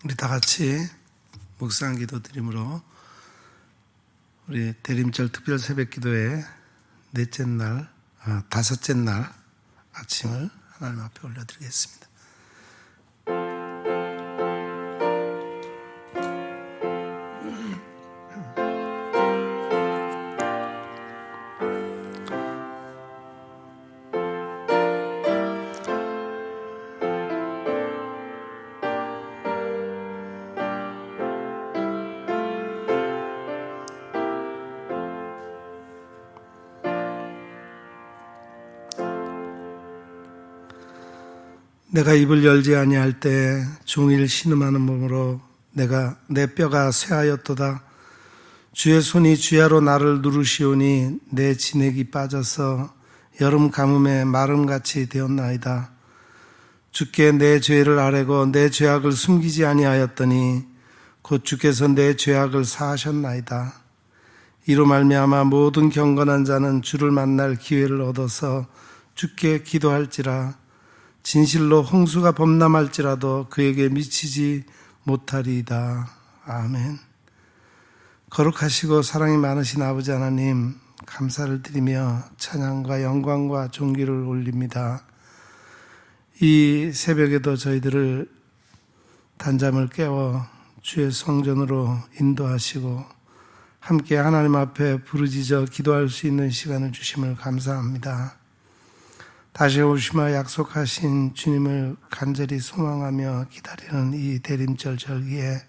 우리 다 같이 묵상 기도 드림으로 우리 대림절 특별 새벽 기도의 다섯째 날 아침을 하나님 앞에 올려드리겠습니다. 내가 입을 열지 아니할 때 종일 신음하는 몸으로 내 뼈가 쇠하였도다. 주의 손이 주야로 나를 누르시오니 내 진액이 빠져서 여름 가뭄에 마름같이 되었나이다. 주께 내 죄를 아뢰고 내 죄악을 숨기지 아니하였더니 곧 주께서 내 죄악을 사하셨나이다. 이로 말미암아 모든 경건한 자는 주를 만날 기회를 얻어서 주께 기도할지라. 진실로 홍수가 범람할지라도 그에게 미치지 못하리이다. 아멘. 거룩하시고 사랑이 많으신 아버지 하나님, 감사를 드리며 찬양과 영광과 존귀를 올립니다. 이 새벽에도 저희들을 단잠을 깨워 주의 성전으로 인도하시고 함께 하나님 앞에 부르짖어 기도할 수 있는 시간을 주심을 감사합니다. 다시 오시마 약속하신 주님을 간절히 소망하며 기다리는 이 대림절 절기에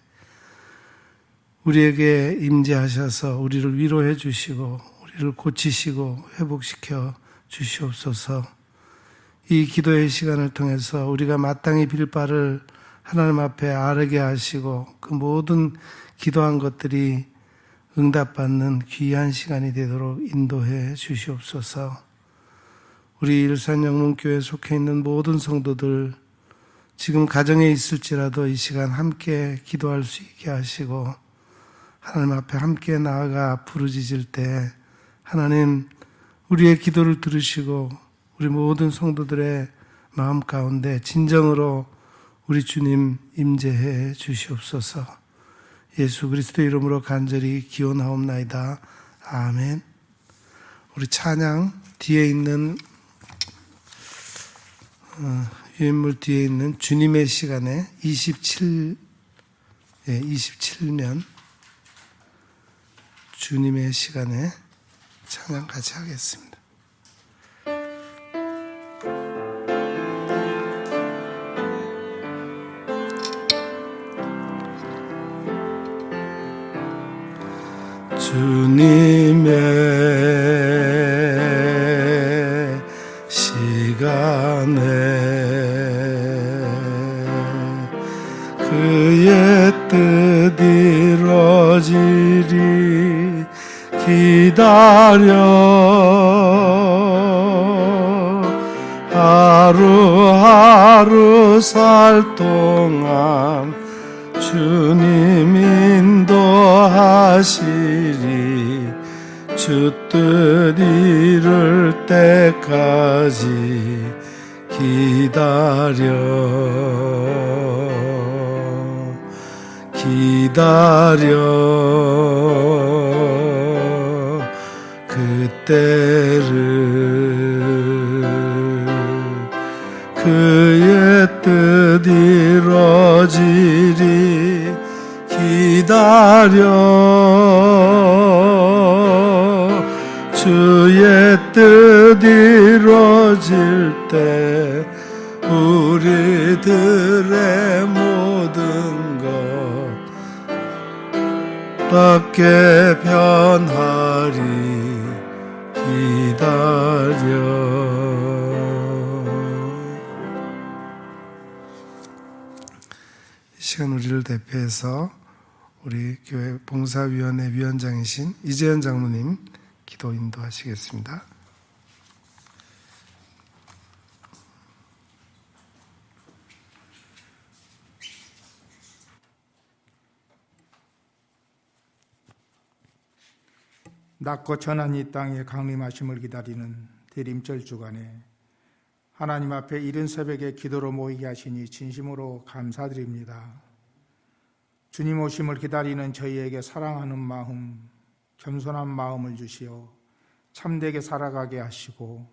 우리에게 임재하셔서 우리를 위로해 주시고 우리를 고치시고 회복시켜 주시옵소서. 이 기도의 시간을 통해서 우리가 마땅히 빌 바를 하나님 앞에 아뢰게 하시고 그 모든 기도한 것들이 응답받는 귀한 시간이 되도록 인도해 주시옵소서. 우리 일산영문교회에 속해 있는 모든 성도들 지금 가정에 있을지라도 이 시간 함께 기도할 수 있게 하시고 하나님 앞에 함께 나아가 부르짖을 때 하나님 우리의 기도를 들으시고 우리 모든 성도들의 마음 가운데 진정으로 우리 주님 임재해 주시옵소서. 예수 그리스도 이름으로 간절히 기원하옵나이다. 아멘. 우리 찬양 뒤에 있는 유인물 뒤에 있는 주님의 시간에 27면 주님의 시간에 찬양 같이 하겠습니다. 주님의 시간에 그의 뜻 이루어지리 기다려 하루하루 살 동안 주님 인도하시리 주 뜻 이룰 때까지 기다려 그때를 그의 뜻 이루어지리 기다려 주의 뜻 이루어질 때 우리들의 모든 것 밖에 변하리 기다려. 이 시간 우리를 대표해서 우리 교회 봉사위원회 위원장이신 이재현 장로님 기도 인도하시겠습니다. 낮고 천한 이 땅에 강림하심을 기다리는 대림절 주간에 하나님 앞에 이른 새벽에 기도로 모이게 하시니 진심으로 감사드립니다. 주님 오심을 기다리는 저희에게 사랑하는 마음, 겸손한 마음을 주시어 참되게 살아가게 하시고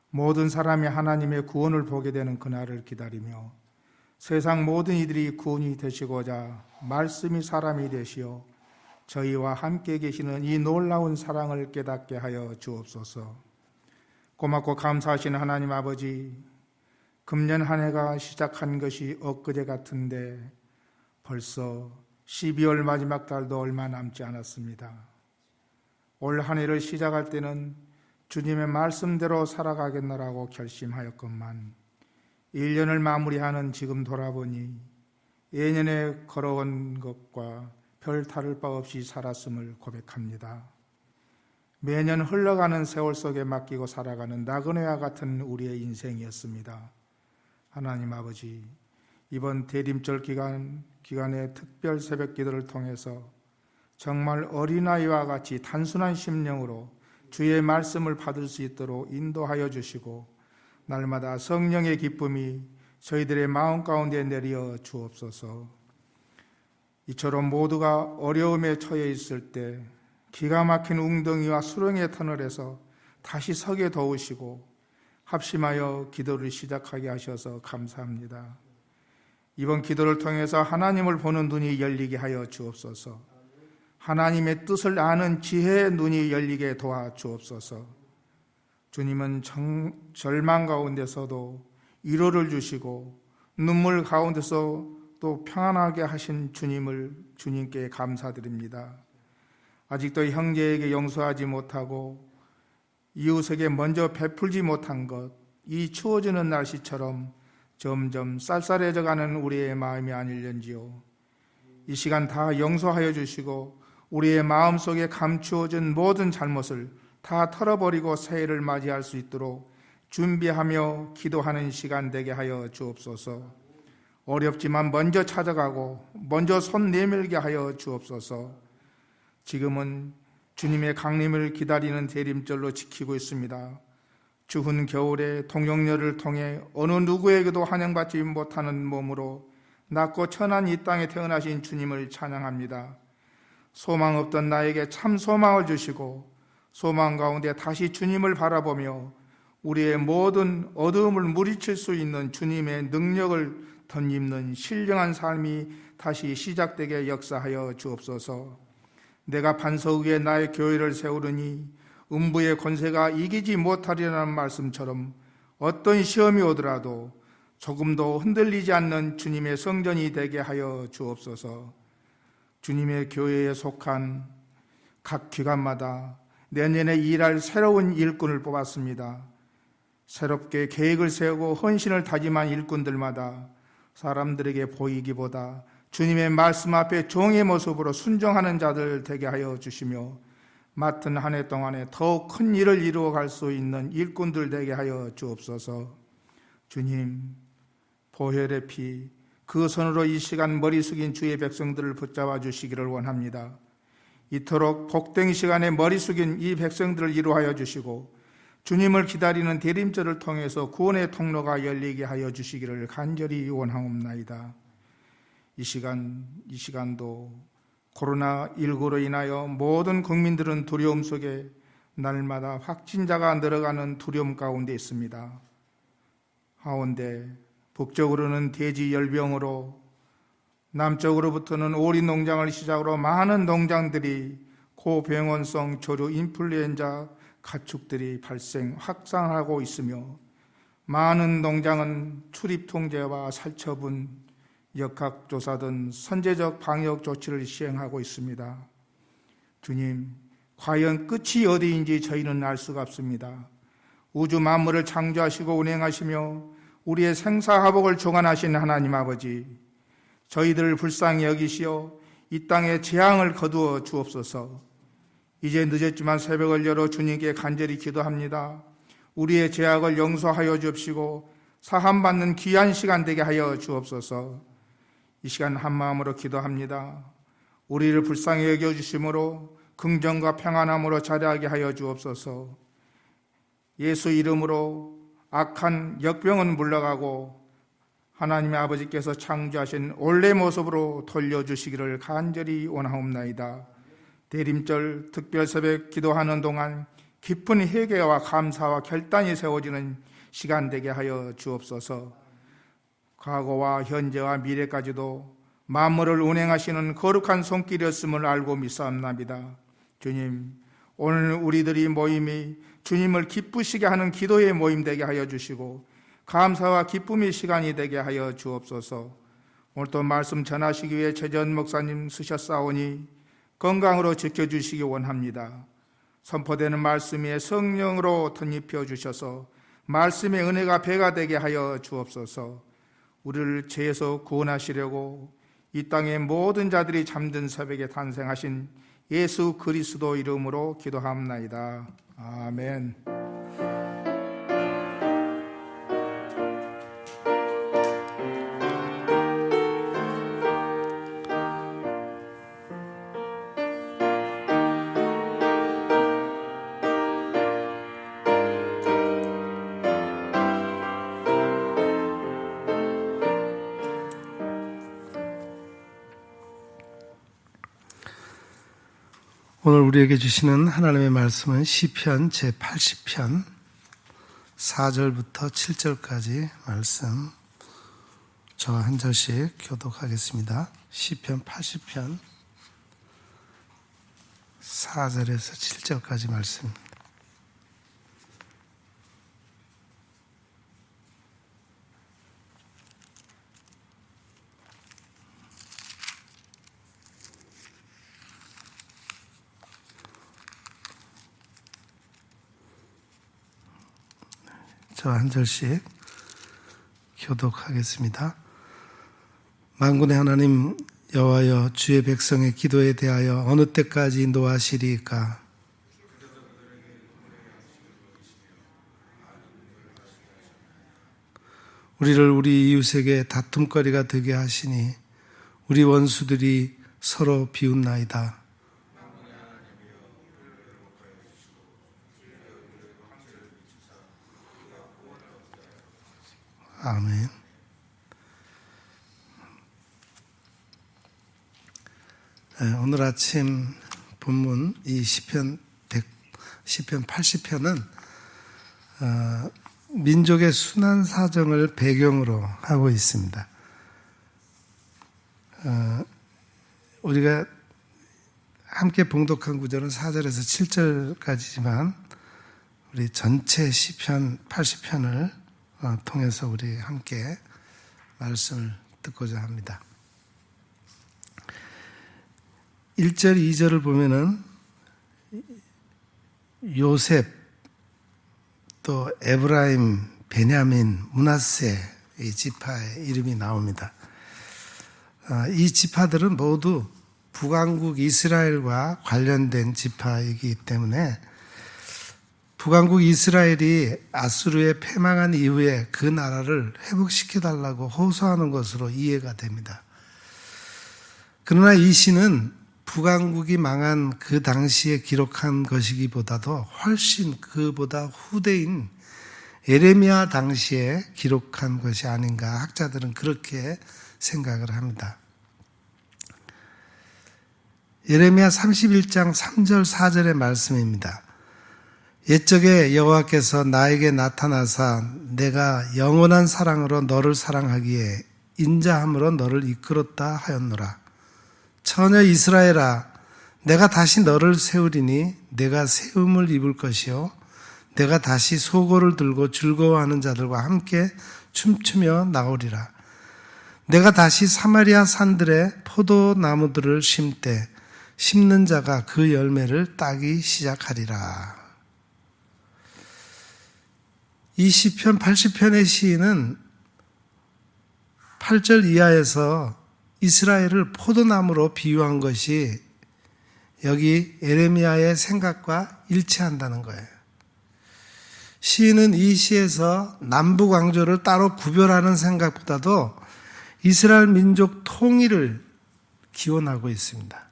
모든 사람이 하나님의 구원을 보게 되는 그날을 기다리며 세상 모든 이들이 구원이 되시고자 말씀이 사람이 되시어 저희와 함께 계시는 이 놀라운 사랑을 깨닫게 하여 주옵소서. 고맙고 감사하신 하나님 아버지, 금년 한 해가 시작한 것이 엊그제 같은데 벌써 12월 마지막 달도 얼마 남지 않았습니다. 올 한 해를 시작할 때는 주님의 말씀대로 살아가겠노라고 결심하였건만 1년을 마무리하는 지금 돌아보니 예년에 걸어온 것과 별 다를 바 없이 살았음을 고백합니다. 매년 흘러가는 세월 속에 맡기고 살아가는 나그네와 같은 우리의 인생이었습니다. 하나님 아버지, 이번 대림절 기간의 특별 새벽 기도를 통해서 정말 어린아이와 같이 단순한 심령으로 주의 말씀을 받을 수 있도록 인도하여 주시고 날마다 성령의 기쁨이 저희들의 마음 가운데 내려 주옵소서. 이처럼 모두가 어려움에 처해 있을 때 기가 막힌 웅덩이와 수렁의 터널에서 다시 서게 도우시고 합심하여 기도를 시작하게 하셔서 감사합니다. 이번 기도를 통해서 하나님을 보는 눈이 열리게 하여 주옵소서. 하나님의 뜻을 아는 지혜의 눈이 열리게 도와 주옵소서. 주님은 절망 가운데서도 위로를 주시고 눈물 가운데서 또 평안하게 하신 주님께 감사드립니다. 아직도 형제에게 용서하지 못하고 이웃에게 먼저 베풀지 못한 것, 이 추워지는 날씨처럼 점점 쌀쌀해져 가는 우리의 마음이 아닐는지요. 이 시간 다 용서하여 주시고 우리의 마음속에 감추어진 모든 잘못을 다 털어버리고 새해를 맞이할 수 있도록 준비하며 기도하는 시간 되게 하여 주옵소서. 어렵지만 먼저 찾아가고 먼저 손 내밀게 하여 주옵소서. 지금은 주님의 강림을 기다리는 대림절로 지키고 있습니다. 추운 겨울에 통영열을 통해 어느 누구에게도 환영받지 못하는 몸으로 낮고 천한 이 땅에 태어나신 주님을 찬양합니다. 소망 없던 나에게 참 소망을 주시고 소망 가운데 다시 주님을 바라보며 우리의 모든 어두움을 물리칠 수 있는 주님의 능력을 덧입는 신령한 삶이 다시 시작되게 역사하여 주옵소서. 내가 반석 위에 나의 교회를 세우르니 음부의 권세가 이기지 못하리라는 말씀처럼 어떤 시험이 오더라도 조금도 흔들리지 않는 주님의 성전이 되게 하여 주옵소서. 주님의 교회에 속한 각 기관마다 내년에 일할 새로운 일꾼을 뽑았습니다. 새롭게 계획을 세우고 헌신을 다짐한 일꾼들마다 사람들에게 보이기보다 주님의 말씀 앞에 종의 모습으로 순종하는 자들 되게 하여 주시며 맡은 한 해 동안에 더욱 큰 일을 이루어 갈 수 있는 일꾼들 되게 하여 주옵소서. 주님, 보혈의 피, 그 손으로 이 시간 머리 숙인 주의 백성들을 붙잡아 주시기를 원합니다. 이토록 복된 시간에 머리 숙인 이 백성들을 이루하여 주시고 주님을 기다리는 대림절을 통해서 구원의 통로가 열리게 하여 주시기를 간절히 원하옵나이다. 이 시간도 코로나19로 인하여 모든 국민들은 두려움 속에 날마다 확진자가 늘어가는 두려움 가운데 있습니다. 하온데 북쪽으로는 돼지 열병으로, 남쪽으로부터는 오리 농장을 시작으로 많은 농장들이 고병원성 조류 인플루엔자 가축들이 확산하고 있으며 많은 농장은 출입 통제와 살처분, 역학조사 등 선제적 방역 조치를 시행하고 있습니다. 주님, 과연 끝이 어디인지 저희는 알 수가 없습니다. 우주 만물을 창조하시고 운행하시며 우리의 생사화복을 주관하신 하나님 아버지, 저희들을 불쌍히 여기시어 이 땅에 재앙을 거두어 주옵소서. 이제 늦었지만 새벽을 열어 주님께 간절히 기도합니다. 우리의 죄악을 용서하여 주옵시고 사함받는 귀한 시간 되게 하여 주옵소서. 이 시간 한 마음으로 기도합니다. 우리를 불쌍히 여겨주심으로 긍정과 평안함으로 자리하게 하여 주옵소서. 예수 이름으로 악한 역병은 물러가고 하나님의 아버지께서 창조하신 원래 모습으로 돌려주시기를 간절히 원하옵나이다. 대림절 특별새벽 기도하는 동안 깊은 회개와 감사와 결단이 세워지는 시간 되게 하여 주옵소서. 과거와 현재와 미래까지도 만물을 운행하시는 거룩한 손길이었음을 알고 믿사옵나이다. 주님, 오늘 우리들이 모임이 주님을 기쁘시게 하는 기도의 모임 되게 하여 주시고 감사와 기쁨의 시간이 되게 하여 주옵소서. 오늘 또 말씀 전하시기 위해 최전 목사님 쓰셨사오니 건강으로 지켜주시기 원합니다. 선포되는 말씀 위에 성령으로 덧입혀 주셔서 말씀의 은혜가 배가 되게 하여 주옵소서. 우리를 죄에서 구원하시려고 이 땅의 모든 자들이 잠든 새벽에 탄생하신 예수 그리스도 이름으로 기도합나이다. 아멘. 오늘 우리에게 주시는 하나님의 말씀은 시편 제80편 4절부터 7절까지 말씀 저와 한 절씩 교독하겠습니다. 시편 80편 4절에서 7절까지 말씀. 저와 한 절씩 교독하겠습니다. 만군의 하나님 여호와여, 주의 백성의 기도에 대하여 어느 때까지 노하시리까? 우리를 우리 이웃에게 다툼거리가 되게 하시니 우리 원수들이 서로 비웃나이다. 아멘. 오늘 아침 본문 이 시편 80편은 민족의 순환 사정을 배경으로 하고 있습니다. 우리가 함께 봉독한 구절은 4절에서 7절까지지만 우리 전체 시편 80편을 통해서 우리 함께 말씀을 듣고자 합니다. 1절, 2절을 보면은 요셉, 또 에브라임, 베냐민, 므낫세 이 지파의 이름이 나옵니다. 이 지파들은 모두 북왕국 이스라엘과 관련된 지파이기 때문에 북왕국 이스라엘이 아수르에 패망한 이후에 그 나라를 회복시켜달라고 호소하는 것으로 이해가 됩니다. 그러나 이 시는 북왕국이 망한 그 당시에 기록한 것이기보다도 훨씬 그보다 후대인 에레미야 당시에 기록한 것이 아닌가 학자들은 그렇게 생각을 합니다. 에레미야 31장 3절 4절의 말씀입니다. 옛적에 여호와께서 나에게 나타나사 내가 영원한 사랑으로 너를 사랑하기에 인자함으로 너를 이끌었다 하였노라. 처녀 이스라엘아, 내가 다시 너를 세우리니 내가 세움을 입을 것이요 내가 다시 소고를 들고 즐거워하는 자들과 함께 춤추며 나오리라. 내가 다시 사마리아 산들에 포도나무들을 심되 심는 자가 그 열매를 따기 시작하리라. 이 시편 80편의 시인은 8절 이하에서 이스라엘을 포도나무로 비유한 것이 여기 에레미야의 생각과 일치한다는 거예요. 시인은 이 시에서 남북 왕조를 따로 구별하는 생각보다도 이스라엘 민족 통일을 기원하고 있습니다.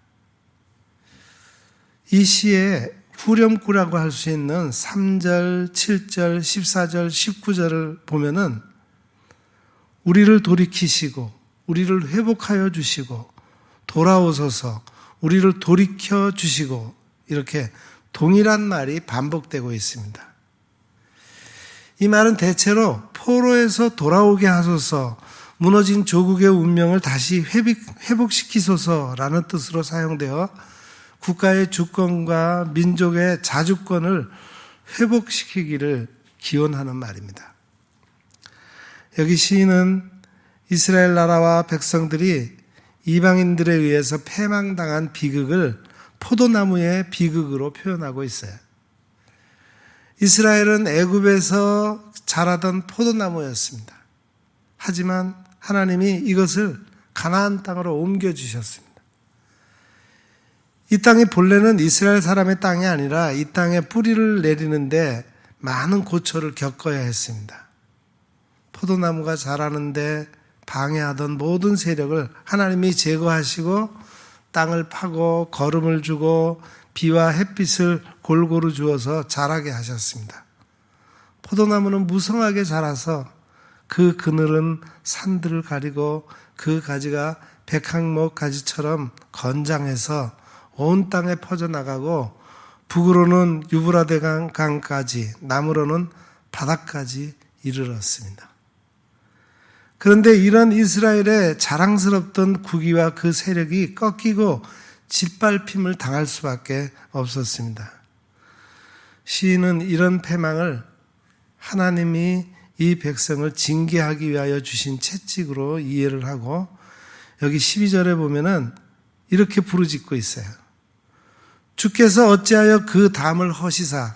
이 시에 후렴구라고 할 수 있는 3절, 7절, 14절, 19절을 보면은 우리를 돌이키시고 우리를 회복하여 주시고 돌아오소서 우리를 돌이켜 주시고 이렇게 동일한 말이 반복되고 있습니다. 이 말은 대체로 포로에서 돌아오게 하소서, 무너진 조국의 운명을 다시 회복시키소서라는 뜻으로 사용되어 국가의 주권과 민족의 자주권을 회복시키기를 기원하는 말입니다. 여기 시인은 이스라엘 나라와 백성들이 이방인들에 의해서 패망당한 비극을 포도나무의 비극으로 표현하고 있어요. 이스라엘은 애굽에서 자라던 포도나무였습니다. 하지만 하나님이 이것을 가나안 땅으로 옮겨주셨습니다. 이 땅이 본래는 이스라엘 사람의 땅이 아니라 이 땅에 뿌리를 내리는데 많은 고초를 겪어야 했습니다. 포도나무가 자라는데 방해하던 모든 세력을 하나님이 제거하시고 땅을 파고 거름을 주고 비와 햇빛을 골고루 주어서 자라게 하셨습니다. 포도나무는 무성하게 자라서 그 그늘은 산들을 가리고 그 가지가 백항목 가지처럼 건장해서 온 땅에 퍼져나가고 북으로는 유브라데 강까지 남으로는 바다까지 이르렀습니다. 그런데 이런 이스라엘의 자랑스럽던 국위와 그 세력이 꺾이고 짓밟힘을 당할 수밖에 없었습니다. 시인은 이런 패망을 하나님이 이 백성을 징계하기 위하여 주신 채찍으로 이해를 하고 여기 12절에 보면은 이렇게 부르짖고 있어요. 주께서 어찌하여 그 담을 허시사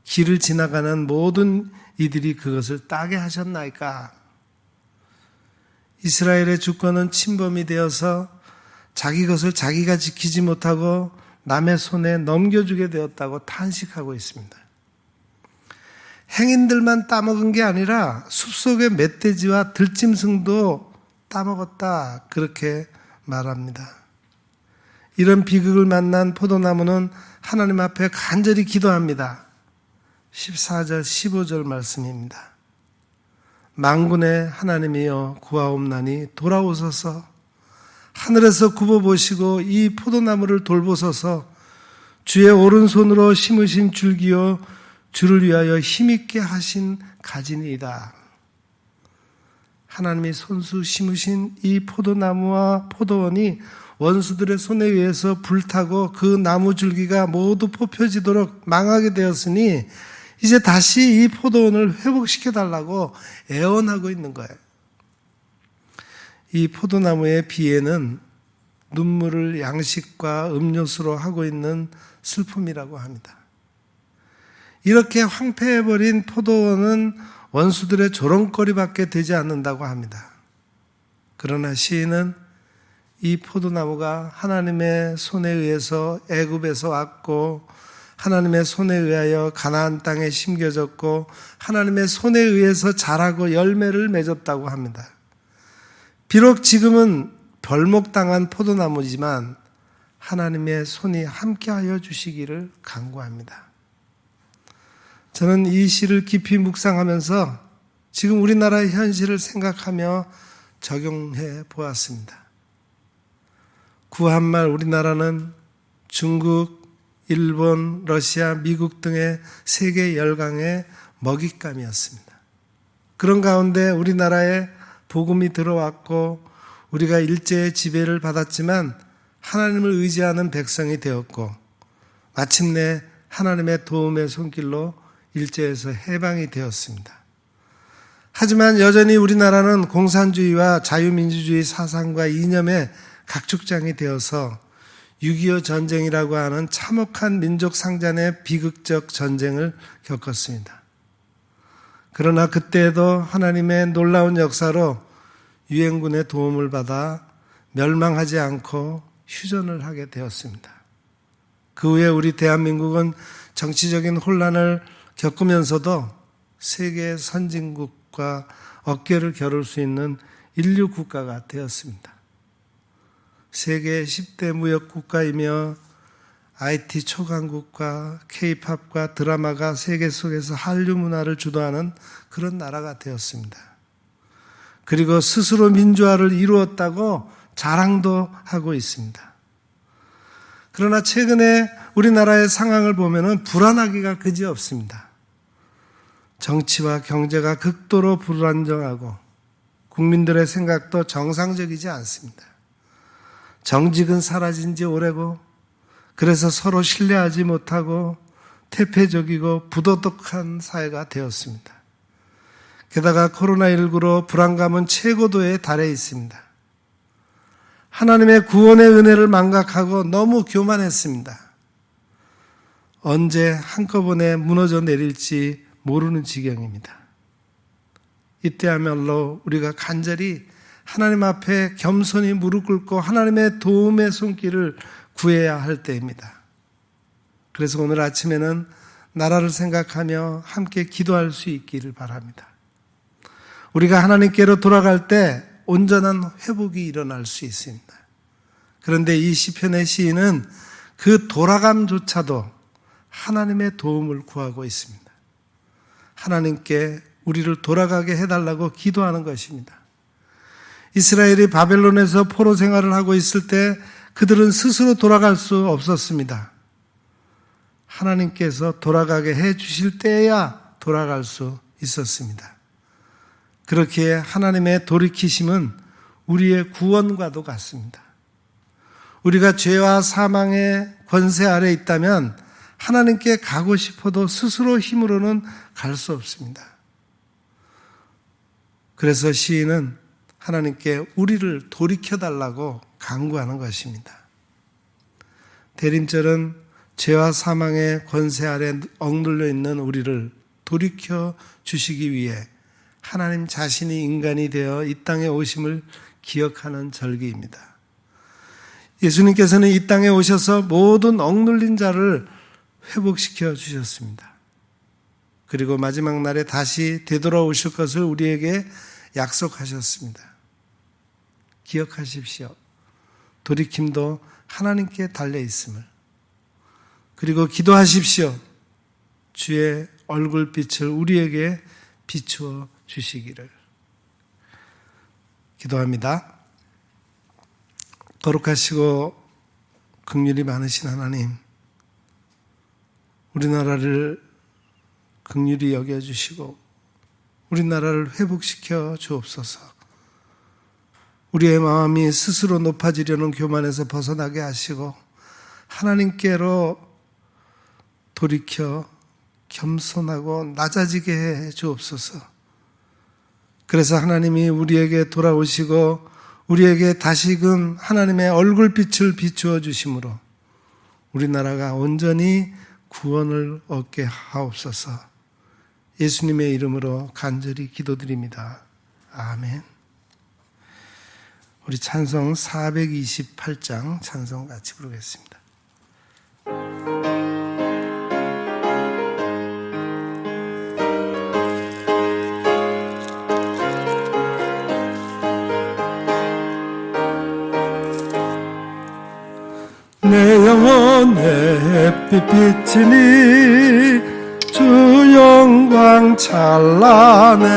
길을 지나가는 모든 이들이 그것을 따게 하셨나이까. 이스라엘의 주권은 침범이 되어서 자기 것을 자기가 지키지 못하고 남의 손에 넘겨주게 되었다고 탄식하고 있습니다. 행인들만 따먹은 게 아니라 숲속의 멧돼지와 들짐승도 따먹었다, 그렇게 말합니다. 이런 비극을 만난 포도나무는 하나님 앞에 간절히 기도합니다. 14절 15절 말씀입니다. 만군의 하나님이여 구하옵나니 돌아오소서, 하늘에서 굽어보시고 이 포도나무를 돌보소서. 주의 오른손으로 심으신 줄기요 주를 위하여 힘있게 하신 가지니이다. 하나님이 손수 심으신 이 포도나무와 포도원이 원수들의 손에 의해서 불타고 그 나무 줄기가 모두 뽑혀지도록 망하게 되었으니 이제 다시 이 포도원을 회복시켜달라고 애원하고 있는 거예요. 이 포도나무의 비애는 눈물을 양식과 음료수로 하고 있는 슬픔이라고 합니다. 이렇게 황폐해버린 포도원은 원수들의 조롱거리밖에 되지 않는다고 합니다. 그러나 시인은 이 포도나무가 하나님의 손에 의해서 애굽에서 왔고 하나님의 손에 의하여 가나안 땅에 심겨졌고 하나님의 손에 의해서 자라고 열매를 맺었다고 합니다. 비록 지금은 벌목당한 포도나무지만 하나님의 손이 함께하여 주시기를 간구합니다. 저는 이 시를 깊이 묵상하면서 지금 우리나라의 현실을 생각하며 적용해 보았습니다. 구한말 우리나라는 중국, 일본, 러시아, 미국 등의 세계 열강의 먹잇감이었습니다. 그런 가운데 우리나라에 복음이 들어왔고 우리가 일제의 지배를 받았지만 하나님을 의지하는 백성이 되었고 마침내 하나님의 도움의 손길로 일제에서 해방이 되었습니다. 하지만 여전히 우리나라는 공산주의와 자유민주주의 사상과 이념의 각축장이 되어서 6.25 전쟁이라고 하는 참혹한 민족 상잔의 비극적 전쟁을 겪었습니다. 그러나 그때에도 하나님의 놀라운 역사로 유엔군의 도움을 받아 멸망하지 않고 휴전을 하게 되었습니다. 그 후에 우리 대한민국은 정치적인 혼란을 겪으면서도 세계 선진국과 어깨를 겨룰 수 있는 인류 국가가 되었습니다. 세계 10대 무역 국가이며 IT 초강국과 K-팝과 드라마가 세계 속에서 한류 문화를 주도하는 그런 나라가 되었습니다. 그리고 스스로 민주화를 이루었다고 자랑도 하고 있습니다. 그러나 최근에 우리나라의 상황을 보면은 불안하기가 그지없습니다. 정치와 경제가 극도로 불안정하고 국민들의 생각도 정상적이지 않습니다. 정직은 사라진 지 오래고 그래서 서로 신뢰하지 못하고 태폐적이고 부도덕한 사회가 되었습니다. 게다가 코로나19로 불안감은 최고도에 달해 있습니다. 하나님의 구원의 은혜를 망각하고 너무 교만했습니다. 언제 한꺼번에 무너져 내릴지 모르는 지경입니다. 이때야말로 우리가 간절히 하나님 앞에 겸손히 무릎 꿇고 하나님의 도움의 손길을 구해야 할 때입니다. 그래서 오늘 아침에는 나라를 생각하며 함께 기도할 수 있기를 바랍니다. 우리가 하나님께로 돌아갈 때 온전한 회복이 일어날 수 있습니다. 그런데 이 시편의 시인은 그 돌아감조차도 하나님의 도움을 구하고 있습니다. 하나님께 우리를 돌아가게 해달라고 기도하는 것입니다. 이스라엘이 바벨론에서 포로 생활을 하고 있을 때 그들은 스스로 돌아갈 수 없었습니다. 하나님께서 돌아가게 해 주실 때야 돌아갈 수 있었습니다. 그렇기에 하나님의 돌이키심은 우리의 구원과도 같습니다. 우리가 죄와 사망의 권세 아래 있다면 하나님께 가고 싶어도 스스로 힘으로는 갈 수 없습니다. 그래서 시인은 하나님께 우리를 돌이켜달라고 간구하는 것입니다. 대림절은 죄와 사망의 권세 아래 억눌려 있는 우리를 돌이켜 주시기 위해 하나님 자신이 인간이 되어 이 땅에 오심을 기억하는 절기입니다. 예수님께서는 이 땅에 오셔서 모든 억눌린 자를 회복시켜 주셨습니다. 그리고 마지막 날에 다시 되돌아오실 것을 우리에게 약속하셨습니다. 기억하십시오. 돌이킴도 하나님께 달려 있음을. 그리고 기도하십시오. 주의 얼굴빛을 우리에게 비추어 주시기를. 기도합니다. 거룩하시고 긍휼이 많으신 하나님, 우리나라를 긍휼히 여겨주시고 우리나라를 회복시켜 주옵소서. 우리의 마음이 스스로 높아지려는 교만에서 벗어나게 하시고 하나님께로 돌이켜 겸손하고 낮아지게 해 주옵소서. 그래서 하나님이 우리에게 돌아오시고 우리에게 다시금 하나님의 얼굴빛을 비추어 주심으로 우리나라가 온전히 구원을 얻게 하옵소서. 예수님의 이름으로 간절히 기도드립니다. 아멘. 우리 찬송 428장 찬송 같이 부르겠습니다. 내 영혼의 햇빛 비치니 주 영광 찬란해.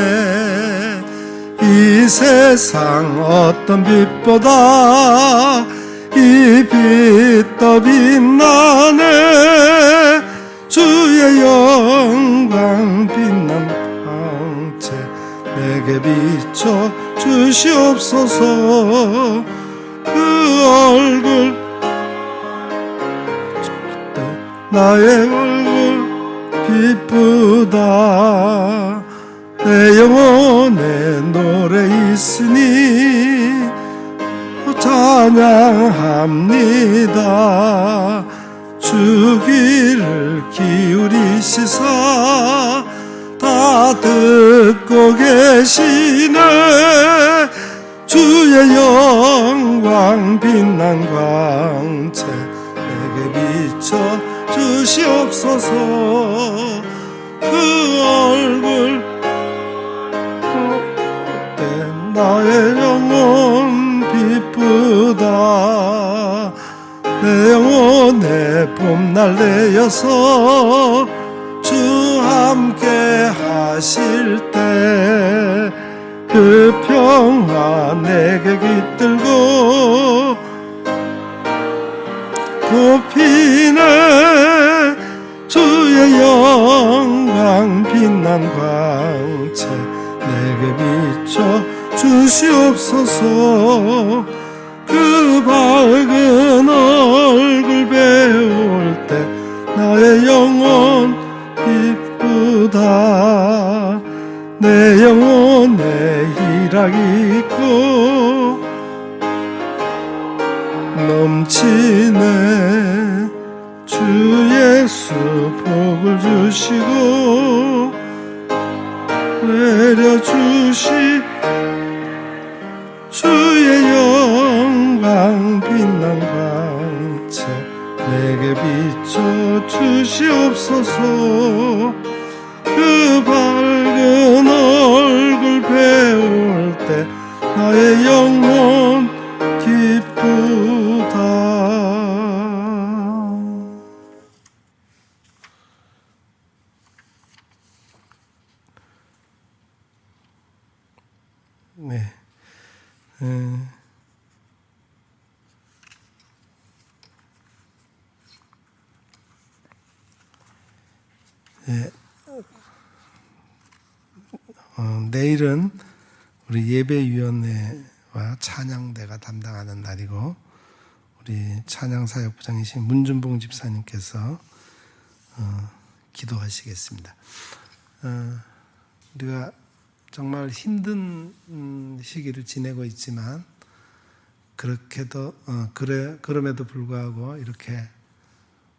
이 세상 어떤 빛보다 이 빛 더 빛나네. 주의 영광 빛난 광채 내게 비춰 주시옵소서. 그 얼굴 나의 얼굴 기쁘다. 내 영혼에 노래 있으니 찬양합니다. 주 귀를 기울이시사 다 듣고 계시네. 주의 영광 빛난 광채 내게 비춰 주시옵소서. 그 얼굴 나의 영혼 기쁘다. 내 영혼의 봄날 내어서 주 함께 하실 때 그 평화 내게 깃들고 꽃피네 주의 영광 빛난 광채 내게 비춰 주시옵소서. 그 밝은 얼굴 배울 때 나의 영혼 기쁘다. 내 영혼에 희락이 있고 넘치네. 주 예수 복을 주시고 내려주시 주의 영광 빛난 광채 내게 비춰 주시옵소서. 그 밝은 얼굴 배울 때 나의 영혼 기쁘다. 네. 네. 내일은 우리 예배위원회와 찬양대가 담당하는 날이고 우리 찬양사역부장이신 문준봉 집사님께서 기도하시겠습니다. 우리가 정말 힘든 시기를 지내고 있지만 그럼에도 불구하고 이렇게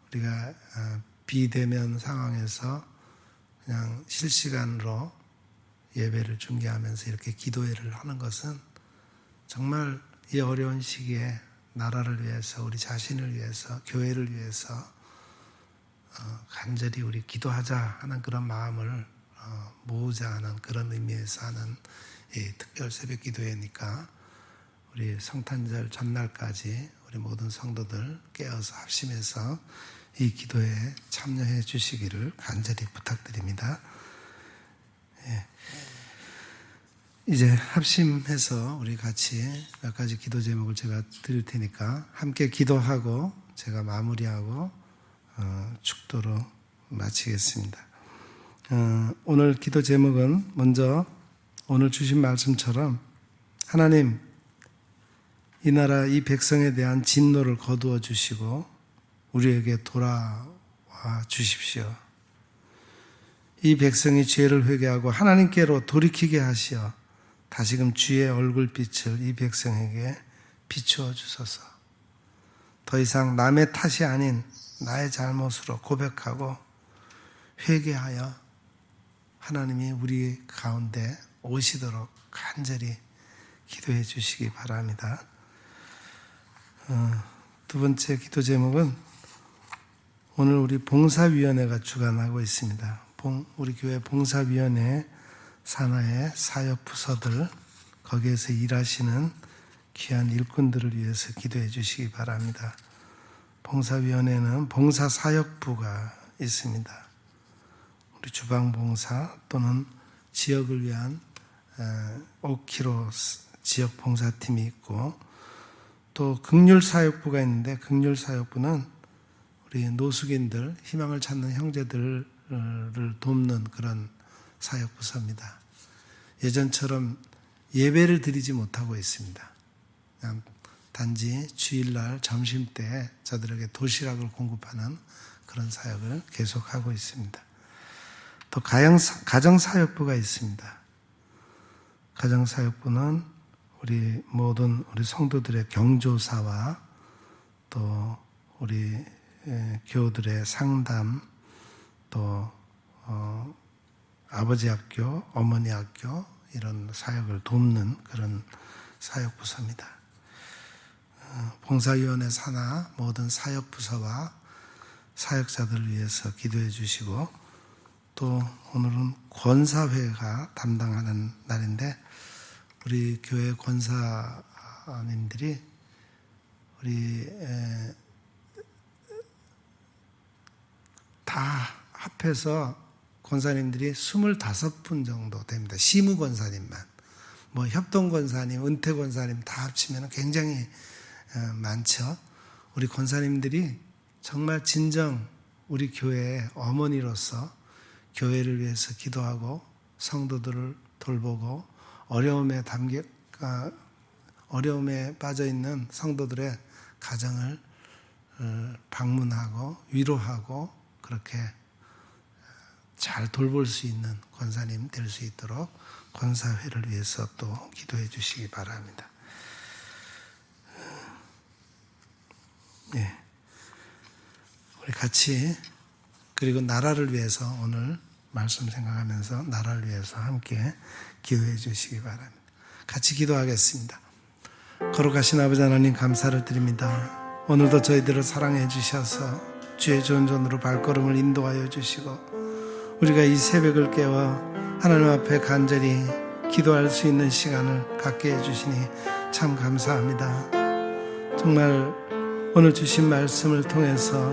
우리가 비대면 상황에서 그냥 실시간으로 예배를 중계하면서 이렇게 기도회를 하는 것은 정말 이 어려운 시기에 나라를 위해서, 우리 자신을 위해서, 교회를 위해서 간절히 우리 기도하자 하는 그런 마음을 모으자 하는 그런 의미에서 하는 이 특별 새벽 기도회니까 우리 성탄절 전날까지 우리 모든 성도들 깨어서 합심해서 이 기도에 참여해 주시기를 간절히 부탁드립니다. 예. 이제 합심해서 우리 같이 몇 가지 기도 제목을 제가 드릴 테니까 함께 기도하고 제가 마무리하고 축도로 마치겠습니다. 오늘 기도 제목은 먼저 오늘 주신 말씀처럼 하나님, 이 나라 이 백성에 대한 진노를 거두어 주시고 우리에게 돌아와 주십시오. 이 백성이 죄를 회개하고 하나님께로 돌이키게 하시어 다시금 주의 얼굴빛을 이 백성에게 비추어 주소서. 더 이상 남의 탓이 아닌 나의 잘못으로 고백하고 회개하여 하나님이 우리 가운데 오시도록 간절히 기도해 주시기 바랍니다. 두 번째 기도 제목은 오늘 우리 봉사위원회가 주관하고 있습니다. 우리 교회 봉사위원회 산하의 사역 부서들, 거기에서 일하시는 귀한 일꾼들을 위해서 기도해 주시기 바랍니다. 봉사위원회는 봉사사역부가 있습니다. 우리 주방봉사 또는 지역을 위한 5km 지역 봉사팀이 있고 또 극률사역부가 있는데 극률사역부는 우리 노숙인들, 희망을 찾는 형제들을 돕는 그런 사역부서입니다. 예전처럼 예배를 드리지 못하고 있습니다. 그냥 단지 주일날 점심때 저들에게 도시락을 공급하는 그런 사역을 계속하고 있습니다. 또 가정사역부가 있습니다. 가정사역부는 우리 모든 우리 성도들의 경조사와 또 우리 교우들의 상담, 또 아버지 학교, 어머니 학교 이런 사역을 돕는 그런 사역부서입니다. 봉사위원회 산하 모든 사역부서와 사역자들을 위해서 기도해 주시고 또 오늘은 권사회가 담당하는 날인데 우리 교회 권사님들이 우리 다 합해서 권사님들이 25분 정도 됩니다. 시무권사님만. 뭐 협동 권사님, 은퇴 권사님 다 합치면 굉장히 많죠. 우리 권사님들이 정말 진정 우리 교회의 어머니로서 교회를 위해서 기도하고 성도들을 돌보고 어려움에 빠져 있는 성도들의 가정을 방문하고 위로하고 그렇게 잘 돌볼 수 있는 권사님 될 수 있도록 권사회를 위해서 또 기도해 주시기 바랍니다. 예. 우리 같이 그리고 나라를 위해서 오늘 말씀 생각하면서 나라를 위해서 함께 기도해 주시기 바랍니다. 같이 기도하겠습니다. 거룩하신 아버지 하나님 감사를 드립니다. 오늘도 저희들을 사랑해 주셔서 주의 좋은 전으로 발걸음을 인도하여 주시고 우리가 이 새벽을 깨워 하나님 앞에 간절히 기도할 수 있는 시간을 갖게 해주시니 참 감사합니다. 정말 오늘 주신 말씀을 통해서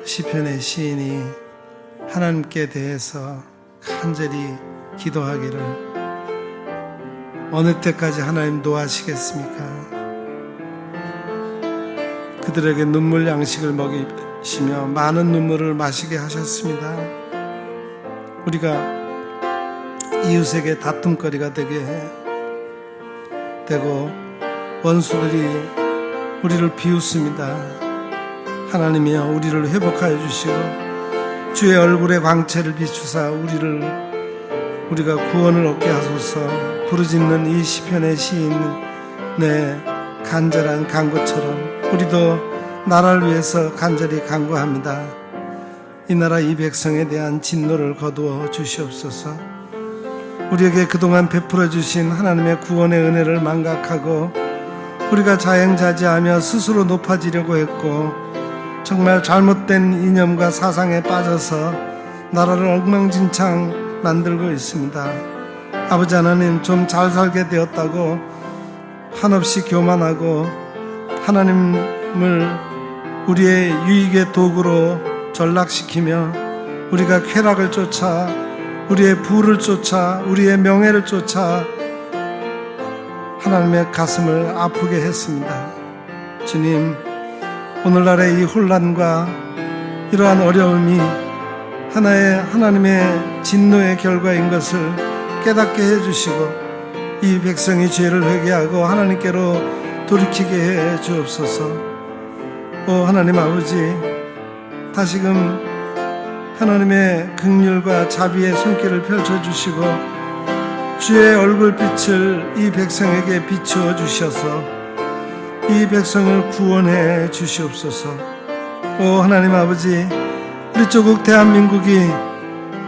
시편의 시인이 하나님께 대해서 간절히 기도하기를 어느 때까지 하나님 노하시겠습니까? 그들에게 눈물 양식을 먹이시며 많은 눈물을 마시게 하셨습니다. 우리가 이웃에게 다툼거리가 되고 원수들이 우리를 비웃습니다. 하나님이여 우리를 회복하여 주시고 주의 얼굴에 광채를 비추사 우리가 구원을 얻게 하소서. 부르짖는 이 시편의 시인의 간절한 간구처럼 우리도 나라를 위해서 간절히 간구합니다. 이 나라 이 백성에 대한 진노를 거두어 주시옵소서. 우리에게 그동안 베풀어 주신 하나님의 구원의 은혜를 망각하고 우리가 자행자지하며 스스로 높아지려고 했고 정말 잘못된 이념과 사상에 빠져서 나라를 엉망진창 만들고 있습니다. 아버지 하나님 좀 잘 살게 되었다고 한없이 교만하고 하나님을 우리의 유익의 도구로 전락시키며 우리가 쾌락을 쫓아 우리의 부를 쫓아 우리의 명예를 쫓아 하나님의 가슴을 아프게 했습니다. 주님, 오늘날의 이 혼란과 이러한 어려움이 하나님의 진노의 결과인 것을 깨닫게 해주시고 이 백성이 죄를 회개하고 하나님께로 돌이키게 해 주옵소서. 오 하나님 아버지, 다시금 하나님의 긍휼과 자비의 손길을 펼쳐주시고 주의 얼굴빛을 이 백성에게 비추어 주셔서 이 백성을 구원해 주시옵소서. 오 하나님 아버지, 우리 조국 대한민국이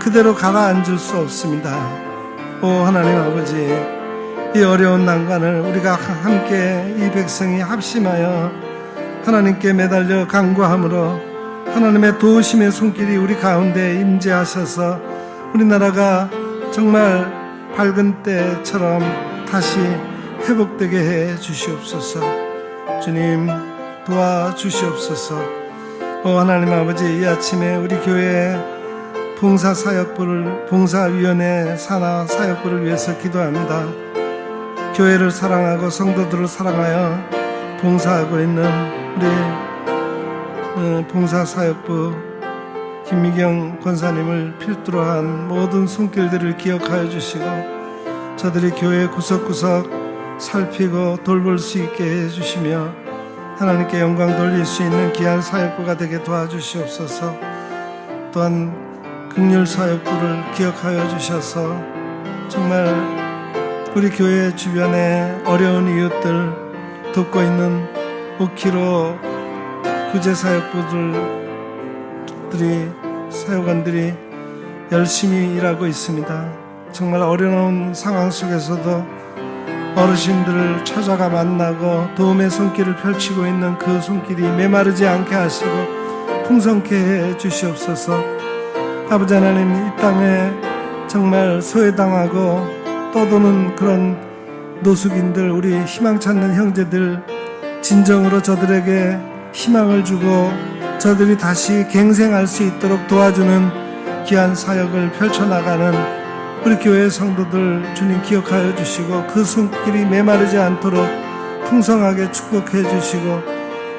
그대로 가라앉을 수 없습니다. 오 하나님 아버지, 이 어려운 난관을 우리가 함께 이 백성이 합심하여 하나님께 매달려 간구함으로 하나님의 도우심의 손길이 우리 가운데 임재하셔서 우리나라가 정말 밝은 때처럼 다시 회복되게 해 주시옵소서. 주님 도와주시옵소서. 오 하나님 아버지, 이 아침에 우리 교회 봉사위원회 산하 사역부를 위해서 기도합니다. 교회를 사랑하고 성도들을 사랑하여 봉사하고 있는 우리 봉사사역부 김미경 권사님을 필두로 한 모든 손길들을 기억하여 주시고 저들이 교회 구석구석 살피고 돌볼 수 있게 해주시며 하나님께 영광 돌릴 수 있는 귀한 사역부가 되게 도와주시옵소서. 또한 긍휼사역부를 기억하여 주셔서 정말 우리 교회 주변에 어려운 이웃들 돕고 있는 5km 구제사역부들이 사역원들이 열심히 일하고 있습니다. 정말 어려운 상황 속에서도 어르신들을 찾아가 만나고 도움의 손길을 펼치고 있는 그 손길이 메마르지 않게 하시고 풍성케 해 주시옵소서. 아버지 하나님, 이 땅에 정말 소외당하고 떠도는 그런 노숙인들, 우리 희망 찾는 형제들, 진정으로 저들에게 희망을 주고 저들이 다시 갱생할 수 있도록 도와주는 귀한 사역을 펼쳐나가는 우리 교회 성도들 주님 기억하여 주시고 그 손길이 메마르지 않도록 풍성하게 축복해 주시고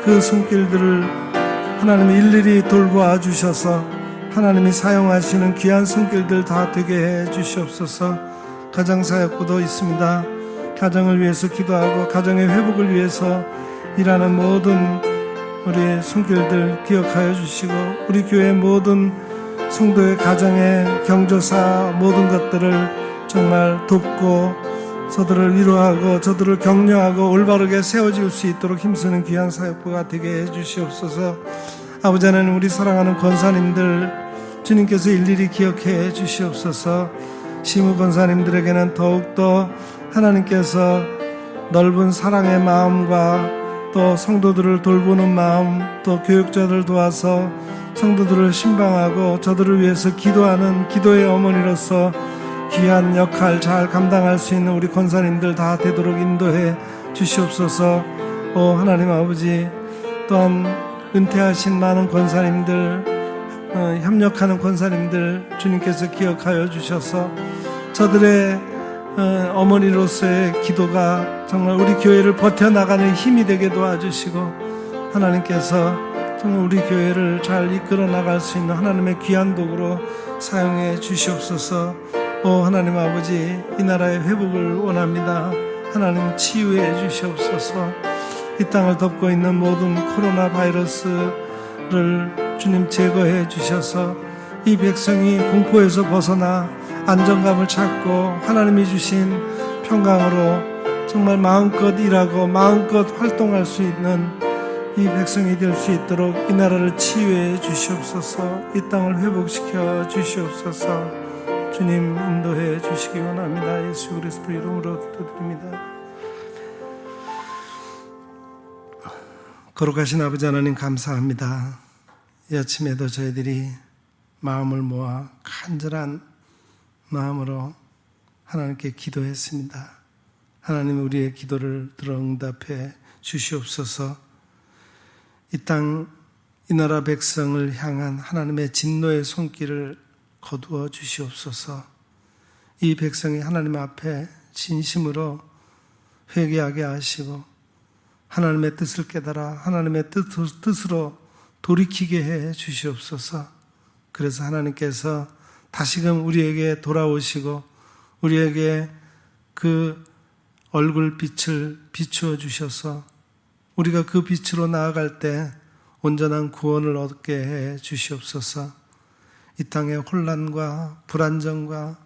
그 손길들을 하나님 일일이 돌보아 주셔서 하나님이 사용하시는 귀한 손길들 다 되게 해 주시옵소서. 가정사역부도 있습니다. 가정을 위해서 기도하고 가정의 회복을 위해서 일하는 모든 우리 손길들 기억하여 주시고 우리 교회 모든 성도의 가정의 경조사 모든 것들을 정말 돕고 저들을 위로하고 저들을 격려하고 올바르게 세워질 수 있도록 힘쓰는 귀한 사역부가 되게 해 주시옵소서. 아버지 하나님, 우리 사랑하는 권사님들 주님께서 일일이 기억해 주시옵소서. 시무 권사님들에게는 더욱더 하나님께서 넓은 사랑의 마음과 또 성도들을 돌보는 마음, 또 교육자들 도와서 성도들을 신방하고 저들을 위해서 기도하는 기도의 어머니로서 귀한 역할 잘 감당할 수 있는 우리 권사님들 다 되도록 인도해 주시옵소서. 하나님 아버지, 또한 은퇴하신 많은 권사님들, 협력하는 권사님들 주님께서 기억하여 주셔서 저들의 어머니로서의 기도가 정말 우리 교회를 버텨나가는 힘이 되게 도와주시고 하나님께서 정말 우리 교회를 잘 이끌어 나갈 수 있는 하나님의 귀한 도구로 사용해 주시옵소서. 하나님 아버지, 이 나라의 회복을 원합니다. 하나님 치유해 주시옵소서. 이 땅을 덮고 있는 모든 코로나 바이러스를 주님 제거해 주셔서 이 백성이 공포에서 벗어나 안정감을 찾고 하나님이 주신 평강으로 정말 마음껏 일하고 마음껏 활동할 수 있는 이 백성이 될 수 있도록 이 나라를 치유해 주시옵소서. 이 땅을 회복시켜 주시옵소서. 주님 인도해 주시기 원합니다. 예수 그리스도 이름으로 기도드립니다. 거룩하신 아버지 하나님, 감사합니다. 이 아침에도 저희들이 마음을 모아 간절한 마음으로 하나님께 기도했습니다. 하나님, 우리의 기도를 들어 응답해 주시옵소서. 이 땅, 이 나라 백성을 향한 하나님의 진노의 손길을 거두어 주시옵소서. 이 백성이 하나님 앞에 진심으로 회개하게 하시고 하나님의 뜻을 깨달아 하나님의 뜻으로 돌이키게 해 주시옵소서. 그래서 하나님께서 다시금 우리에게 돌아오시고 우리에게 그 얼굴빛을 비추어 주셔서 우리가 그 빛으로 나아갈 때 온전한 구원을 얻게 해 주시옵소서. 이 땅의 혼란과 불안정과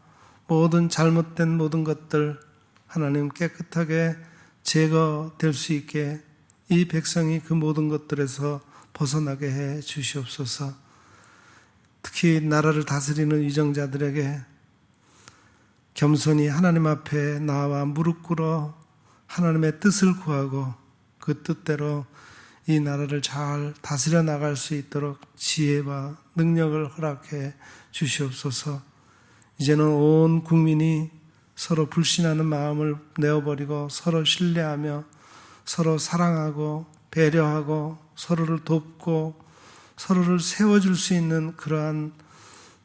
모든 잘못된 모든 것들 하나님 깨끗하게 제거될 수 있게 이 백성이 그 모든 것들에서 벗어나게 해 주시옵소서. 특히 나라를 다스리는 위정자들에게 겸손히 하나님 앞에 나와 무릎 꿇어 하나님의 뜻을 구하고 그 뜻대로 이 나라를 잘 다스려 나갈 수 있도록 지혜와 능력을 허락해 주시옵소서. 이제는 온 국민이 서로 불신하는 마음을 내어버리고 서로 신뢰하며 서로 사랑하고 배려하고 서로를 돕고 서로를 세워줄 수 있는 그러한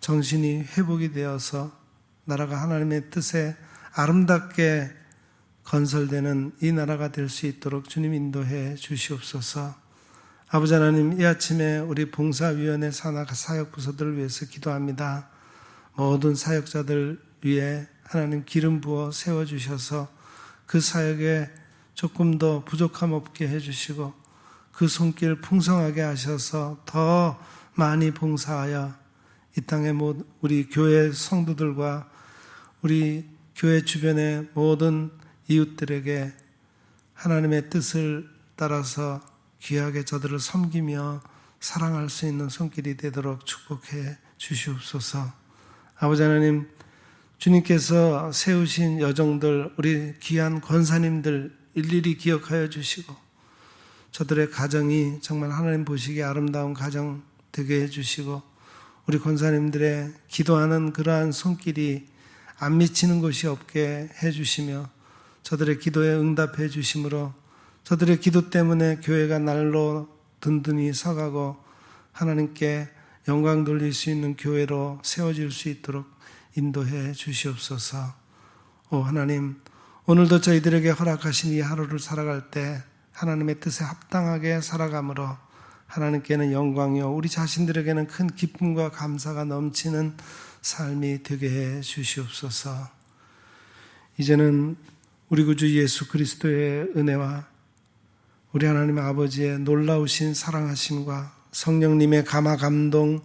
정신이 회복이 되어서 나라가 하나님의 뜻에 아름답게 건설되는 이 나라가 될 수 있도록 주님 인도해 주시옵소서. 아버지 하나님, 이 아침에 우리 봉사위원회 산하 사역부서들을 위해서 기도합니다. 모든 사역자들 위해 하나님 기름 부어 세워주셔서 그 사역에 조금 더 부족함 없게 해주시고 그 손길 풍성하게 하셔서 더 많이 봉사하여 이 땅의 우리 교회 성도들과 우리 교회 주변의 모든 이웃들에게 하나님의 뜻을 따라서 귀하게 저들을 섬기며 사랑할 수 있는 손길이 되도록 축복해 주시옵소서. 아버지 하나님, 주님께서 세우신 여정들, 우리 귀한 권사님들 일일이 기억하여 주시고 저들의 가정이 정말 하나님 보시기에 아름다운 가정 되게 해주시고 우리 권사님들의 기도하는 그러한 손길이 안 미치는 곳이 없게 해주시며 저들의 기도에 응답해 주심으로 저들의 기도 때문에 교회가 날로 든든히 서가고 하나님께 영광 돌릴 수 있는 교회로 세워질 수 있도록 인도해 주시옵소서. 오 하나님, 오늘도 저희들에게 허락하신 이 하루를 살아갈 때 하나님의 뜻에 합당하게 살아감으로 하나님께는 영광이요 우리 자신들에게는 큰 기쁨과 감사가 넘치는 삶이 되게 해 주시옵소서. 이제는 우리 구주 예수 그리스도의 은혜와 우리 하나님 아버지의 놀라우신 사랑하심과 성령님의 감화 감동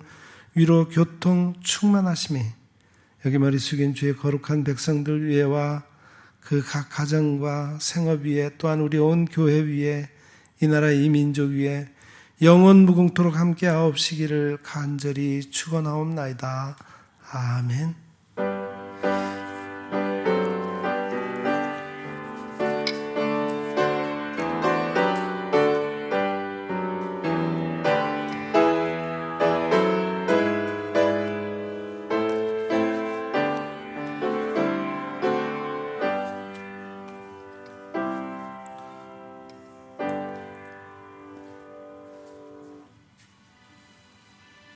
위로 교통 충만하심이 여기 머리 숙인 주의 거룩한 백성들 위에와 그 각 가정과 생업 위에 또한 우리 온 교회 위에 이 나라 이 민족 위에 영원 무궁토록 함께 하옵시기를 간절히 축원하옵나이다. 아멘.